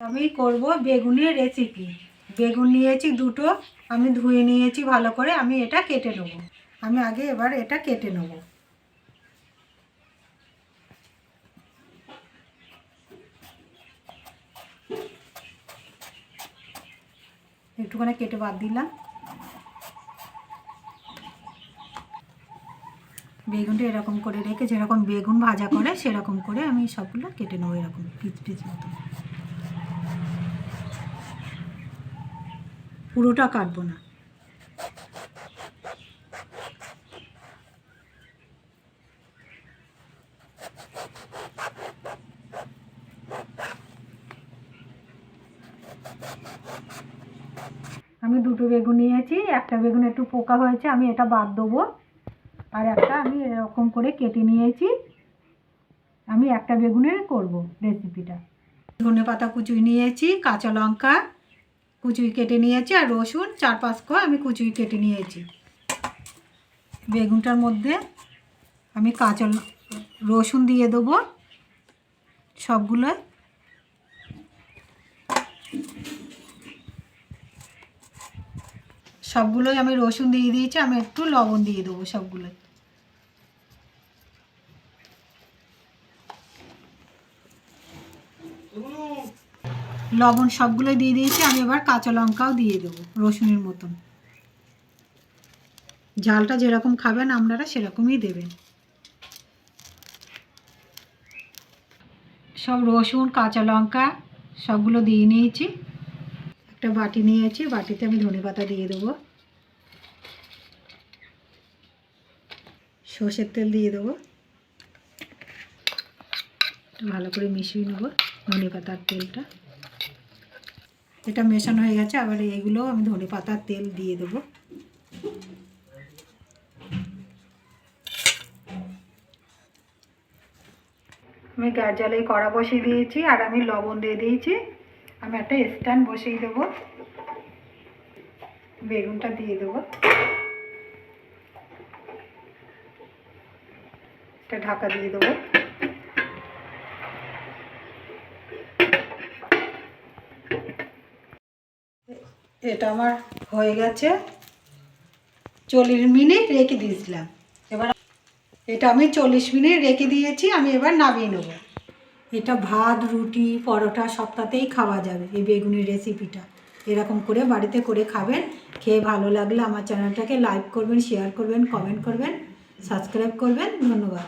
আমি করব বেগুনের রেসিপি। বেগুন নিয়েছি দুটো, আমি ধুয়ে নিয়েছি ভালো করে। আমি এটা কেটে নেব। আমি আগে এবার এটা কেটে নেব। একটুখানি কেটে বাদ দিলাম। বেগুনটা এরকম করে রেখে যেরকম বেগুন ভাজা করে সেরকম করে আমি সবগুলো কেটে নেবো, এরকম পিস পিস মতো। পুরোটা কাটবো না। আমি দুটো বেগুন নিয়েছি, একটা বেগুন একটু পোকা হয়েছে, আমি এটা বাদ দেবো। আর একটা আমি এরকম করে কেটে নিয়েছি। আমি একটা বেগুনের করব রেসিপিটা। ধনেপাতা কুচুই নিয়েছি, কাঁচা লঙ্কা কুচুই কেটে নিয়েছি, আর রসুন 4-5 কোয়া আমি কুচুই কেটে নিয়েছি। বেগুনটার মধ্যে আমি কাঁচা রসুন দিয়ে দেবো সবগুলোই আমি রসুন দিয়ে দিয়েছি। আমি একটু লবণ দিয়ে দেবো সবগুলোই। লবণ সবগুলোই দিয়ে দিয়েছি। আমি এবার কাঁচা লঙ্কাও দিয়ে দেবো রসুনের মতন। ঝালটা যেরকম খাবেন আপনারা সেরকমই দেবেন। সব রসুন কাঁচা লঙ্কা সবগুলো দিয়ে নিয়েছি। একটা বাটি নিয়েছি, বাটিতে আমি ধনেপাতা দিয়ে দেবো। সর্ষের তেল দিয়ে দেবো। ভালো করে মিশিয়ে নেব ধনেপাতার তেলটা। এটা মেশানো হয়ে গেছে। আবার এগুলো আমি ধনেপাতার তেল দিয়ে দেবো। আমি গ্যাস জ্বালিয়ে কড়া বসিয়ে দিয়েছি, আর আমি লবণ দিয়ে দিয়েছি। আমি একটা স্ট্যান্ড বসিয়ে দেবো। বেগুনটা দিয়ে দেবো। একটা ঢাকা দিয়ে দেবো। এটা আমার হয়ে গেছে। 40 মিনিট রেখে দিয়েছিলাম। এবার এটা আমি 40 মিনিট রেখে দিয়েছি। আমি এবার নামিয়ে নেব। এটা ভাত, রুটি, পরোটা সবটাতেই খাওয়া যাবে এই বেগুনের রেসিপিটা। এরকম করে বাড়িতে করে খাবেন। খেয়ে ভালো লাগলে আমার চ্যানেলটাকে লাইক করবেন, শেয়ার করবেন, কমেন্ট করবেন, সাবস্ক্রাইব করবেন। ধন্যবাদ।